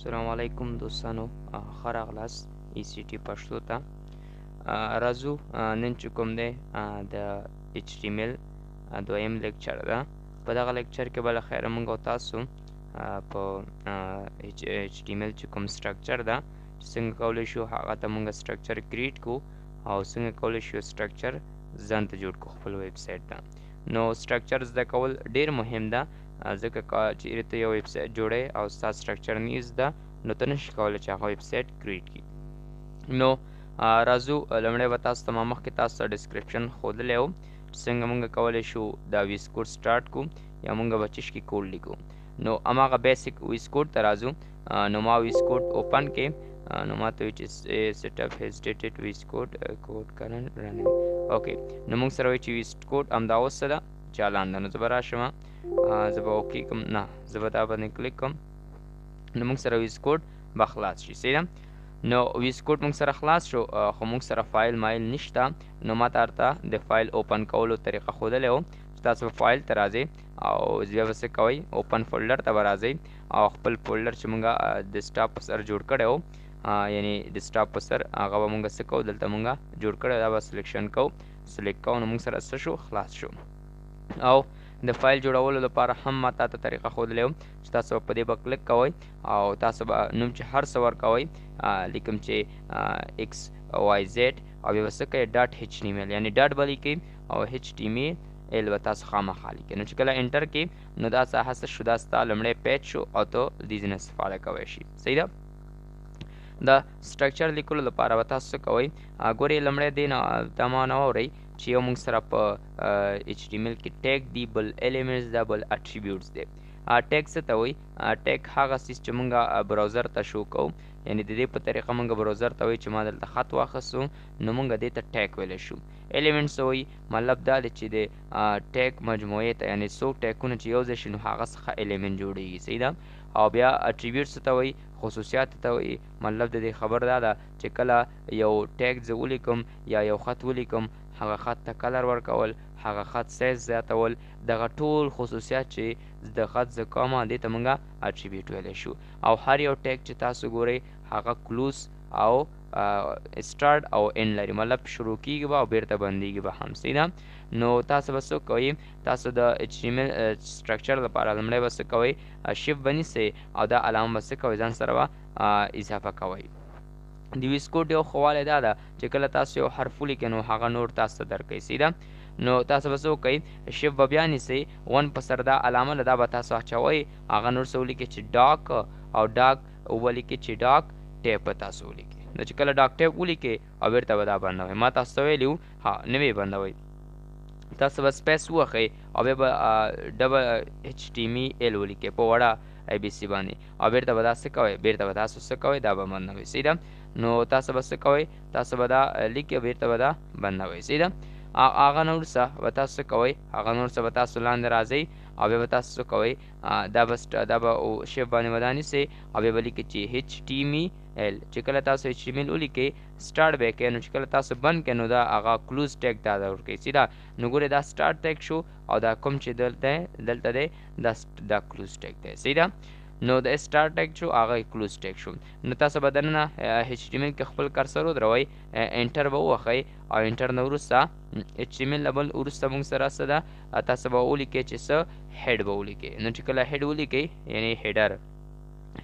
السلام علیکم دوستانو، ښه راغلاست ECT پښتو ته. راځو نن چې کوم دی د HTML دویم لیکچر ده. په دغه لیکچر کې بله خیره موږ او تاسو په HTML چې کوم سټرکچر ده چې څنګه کولی شو هغه ته موږ سټرکچر کریټ کړو او څنګه کولی شو سټرکچر ځان ته جوړ کړو خپل ویب سایټ ته. نو سټرکچر زده کول ډیر مهم ده، ځکه چیرې ته یو ویب سایټ جوړی او ستا سټرکچر نه زده نو ته نشي کولی چې هغه ویب سایټ کریټ کړي. نو راځو لومړی به تاسو ته ما مخکې تاسو ته ډسکرپشن ښودلی و چې څنګه موږ کولی شو دا ویس کوډ سټارټ کړو یا موږ به چشکې کوډ لیکو. نو هماغه بیسک ویس کوډ ته راځو. نو ما ویس کوډ اوپن کې نو ما ته وایي چې سیټ اپ هیز ډیټډ ویس کوډ کوډ کرنټ رننګ. اوکې نو موږ سره وایي چې ویس کوډ همدا اوس څه ده چالان ده. نو زه به راشم، زه به اوکې کوم، نه زه به دا باندې کلیک کوم. نو موږ سره ویس کوډ به خلاص شي. صحیح ده. نو ویس کوډ موږ سره خلاص شو، خو موږ سره فایل مایل نشته. نو ما ته د فایل اوپن کولو طریقه ښودلی و چې تاسو به فایل ته راځئ او بیا به څه کوئ، اوپن فولډر ته به راځئ او خپل فولډر چې موږ ډیسکټاپ په سر جوړ کړی و، یعنی ډیسکټاپ په سر هغه به موږ څه کوو، دلته موږ جوړ کړی دا به سلیکشن کوو، سلیکټ کوو. نو موږ سره څه شو، خلاص شو. او د فایل جوړولو لپاره هم ما تاسو ته طریقه ښودلی وم چې تاسو په دې به کلیک کوئ او تاسو به نوم چې هر څه ورکوئ، لیکم چې XYZ او بیا به څه کوئ .html، یعنی ډاټ به لیکئ او HTML به تاسو خامخا لیکئ. نو چې کله انټر کړئ نو دا ساحه څه شو، دا ستا لومړی پیج شو او ته دې ځینې استفاده کوی شي. صحیح ده. د سټرکچر لیکلو لپاره به تاسو څه کوئ، ګورئ لومړی دې نه دا ما نه واورئ چې یو موږ سره په HTML کې ټیګ دی، بل ایلیمنټس ده، بل اټریبیوټس دی. ټیګ څه ته وایي؟ ټیګ هغه څیز چې موږ براوزر ته شو کوو، یعنی د دې په طریقه موږ براوزر ته وایي چې ما دلته خط واخیستو نو موږ دې ته ټیګ ویلی شو. ایلیمنټس څه وایي؟ مطلب دا دی چې د ټیګ مجموعې ته، یعنی څو ټیګونه چې یو ځای شي نو هغه څخه ایلیمنټ جوړیږي. صحیح ده. او بیا اټریبیوټس ته وایي؟ خصوصیات ته وایي. مطلب د دې خبر دا ده چې کله یو ټیګ زه ولیکم یا یو خط ولیکم، هغه خط ته کلر ورکول، هغه خط سایز زیاتول، دغه ټول خصوصیات چې د خط زه کوم دې ته موږ اټریبیوټ ویلی شو. او هر یو ټیګ چې تاسو ګورئ هغه کلوز او سټارټ او ان لري، مطلب شروع کیږي به او بیرته بندیږي به هم. صحیح ده. نو تاسو به څه کوئ، تاسو د HTML سټرکچر لپاره لومړی به څه کوئ، شیفت به نیسئ او دا علامه به څه کوئ، ځان سره به اضافه کوئ. د ویس کوډ یو ښه والی دا ده چې کله تاسو یو حرف ولیکئ نو هغه نور تاسو ته درکوي. صحیح ده. نو تاسو به څه وکئ، شیفت به بیا نیسئ، ون په سر دا علامه ده دا به تاسو اچوئ، هغه نور څه ولیکئ چې ډاک او ډاک ولیکئ چې ډاک ټیپ به تاسو ولیکئ. نو چې کله ډاک ټیپ ولیکئ او بیرته به دا بندوئ. ما تاسو ته ویلي وو نه ویې بندوئ، تاسو به سپیس ووهئ او بیا به HTML ولیکئ په وړه ABC باندې او بیرته به دا څه کوئ، بیرته به تاسو څه کوئ، دا به بندوئ. صحیح ده. نو تاسو به څه کوئ، تاسو به دا لیکئ بیرته به دا بندوئ. صحیح ده. هغه نه وروسته به تاسو څه کوئ، هغه نه وروسته به تاسو لاندې راځئ او بیا به تاسو څه کوئ، دا به شیفت باندې به دا نیسئ او بیا به لیکئ چې HTML. چې کله تاسو HTML ولیکئ سټارټ به یې کوئ، نو چې کله تاسو بند کړئ نو دا هغه کلوز ټیګ دا ورکوي. صحیح ده. نو ګورئ دا سټارټ ټیګ شو او دا کوم چې دلته دی دا کلوز ټیګ دی. صحیح ده. نو د سټارټ ټیګ شو هغه کلوز ټیګ شو. نو تاسو به دننه HTML کې خپل کرسر ودروئ، انټر به ووهئ او انټر نه وروسته HTML نه بل وروسته موږ سره څه ده، تاسو به ولیکئ چې څه هیډ به ولیکئ. نو چې کله هیډ ولیکئ یعنی هیډر،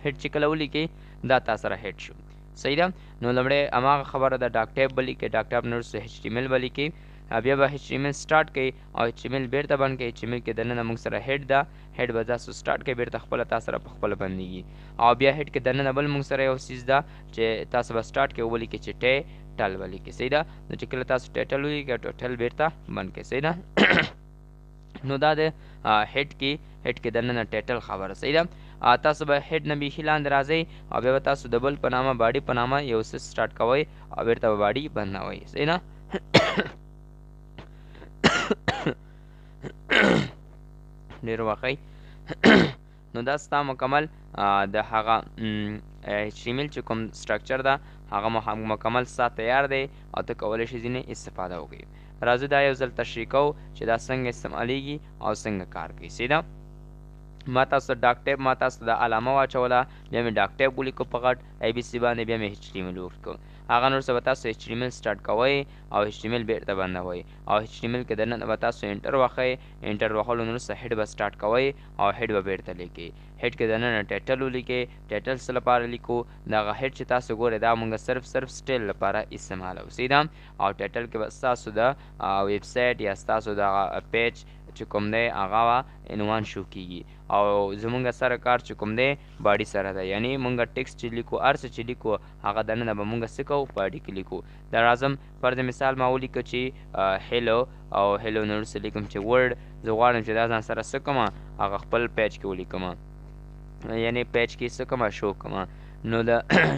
هیډ چې کله ولیکئ دا تاسو سره هیډ شو. صحیح ده. نو لومړی هماغه خبره ده، ډاک ټیپ به لیکئ، ډاک ټیپ نه وروسته HTML به لیکئ، بیا به HTML سټارټ کړئ او HTML بیرته بند کړئ. HTML کې دننه موږ سره هیډ ده، هیډ به تاسو سټارټ کړئ بیرته خپله تاسو سره په خپله بندېږي. او بیا هیډ کې دننه بل موږ سره یو څیز ده چې تاسو به سټارټ کړئ ولیکئ چې ټایټل به لیکئ. صحیح ده. نو چې کله تاسو ټایټل ولیکئ ټایټل بیرته بند کړئ. صحیح ده. نو دا د هیډ کې دننه ټایټل خبره. صحیح ده. تاسو به هیډ نه بیخي لاندې راځئ او بیا به تاسو د بل په نامه باډي په نامه یو څه سټارټ کوئ او بیرته به باډي بندوئ. صحیح ده. ډېر واقعي. نو دا ستا مکمل د هغه HTML چې کوم سټرکچر ده هغه مکمل ستا تیار دی او ته کولی شې ځینې استفاده وکړې. راځو دا یو ځل تشریح کوو چې دا څنګه استعمالیږي او څنګه کار کوي. صحیح ده. ما تاسو ډاک ټیپ ما تاسو د علامه واچوله بیا مې ډاک ټیپ ولیکو په غټ ای بي سی باندې بیا مې ایچ ټي ایم ایل وکړو هغه نور څه به تاسو ایچ ټي ایم ایل سټارټ کوئ او ایچ ټي ایم ایل بیرته بندوئ او ایچ ټي ایم ایل کې دننه به تاسو انټر وښئ انټر وهلو نه وروسته هیډ به سټارټ کوئ او هیډ به بیرته لیکئ هیډ کې دننه ټایټل ولیکئ ټایټل څه لپاره لیکو دغه هیډ چې تاسو ګورئ دا مونږ صرف سټیل لپاره استعمالوو سیده او ټایټل کې به ستاسو د ویب سایټ یا ستاسو دغه پیج چې کوم دی هغه عنوان شو کیږي او زمونږ سره کار چې کوم دی باډي سره ده یعنی مونږ ټیکسټ چې لیکو هر څه چې لیکو هغه دننه به مونږ څه کوو باډي کې لیکو در اعظم فرض مثال ما ولیکه چې هیلو او هیلو نه وروسته لیکم چې ورډ زه غواړم چې دا ځان سره څه کړمه هغه خپل پیج کې ولیکمه یعنی پیج کې څه کړمه شو کړمه نو د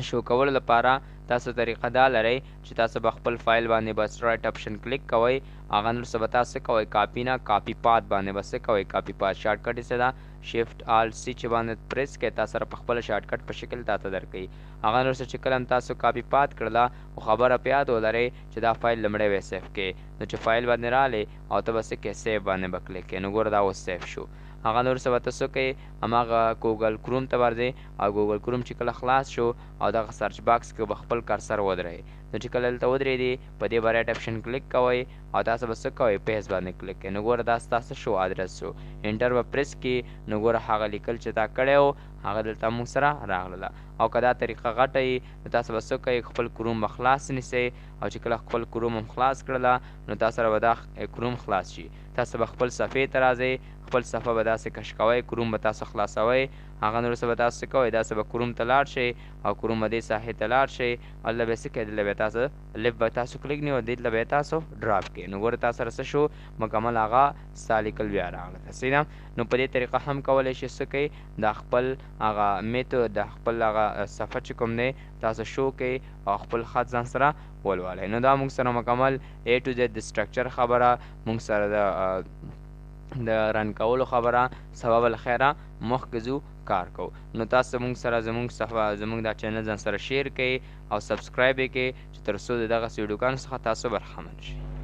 شو کولو لپاره تاسو طریقه دا لرئ چې تاسو به خپل فایل باندې بس رایټ اپشن کلیک کوئ هغه وروسته به تاسو څه کوئ کاپي نه کاپي پات باندې به څه کوئ کاپي پات شارټ کټ یې څه ده شیفټ آل سی چې باندې پریس کړئ تا سره په خپله شارټ کټ په شکل تاته درکوي هغه وروسته چې کله هم تاسو کاپي پات کړله خو خبره په یاد ولرئ چې دا فایل لومړی به سیف کړئ نو چې فایل باندې راغلی او ته به څه کوې سیف باندې به کلیک کړې نو ګوره دا اوس سیف شو هغه نور څه به ته څه کوې هماغه ګوګل کروم ته ورځئ او ګوګل کروم چې کله خلاص شو او دغه سرچ باکس کې به خپل کرسر ودرئ نو چې کله دلته ودرېدې په دې به رایټ اپشن کلیک کوئ او تاسو به څه کوئ پیس باندې کلیک کوئ نو ګوره دا ستاسو شو ادرس شو انټر به پریس کړي نو ګوره هغه لیکل چې تا کړی و هغه دلته موږ سره راغله او که دا طریقه غټه وي نو تاسو به څه کوئ خپل کروم به خلاص نیسئ او چې کله خپل کروم هم خلاص کړله نو تاسو سره به دا کروم خلاص شي تاسو به خپل صفحې ته راځئ خپل صفحه به داسې کش کوئ کروم به تاسو خلاصوئ هغه نه وروسته به تاسو څه کوئ داسې به کروم ته لاړ شئ او کروم به دې ساحې ته لاړ شئ هلته به یې څه کوئ دلته به تاسو لیف به تاسو کلیک نیو دلته به یې تاسو ډراپ کړئ نو ګوره تاسو سره څه شو مکمل هغه ستا لیکل بیا راغله صحیح ده نو په دې طریقه هم کولی شئ څه کوئ دا خپل هغه میتود د خپل هغه صفحه چې کوم دی تاسو شو کوئ او خپل خط ځان سره ولولئ نو دا موږ سره مکمل A to Z د سټرکچر خبره موږ سره د رن کولو خبره سبب الخیره مخکې ځو کار کوو نو تاسو موږ سره زموږ صفحه زموږ دا چینل ځان سره شیر کړئ او سبسکرایب یې کړئ چې تر څو د دغسې ویډیوګانو څخه تاسو برخمن شئ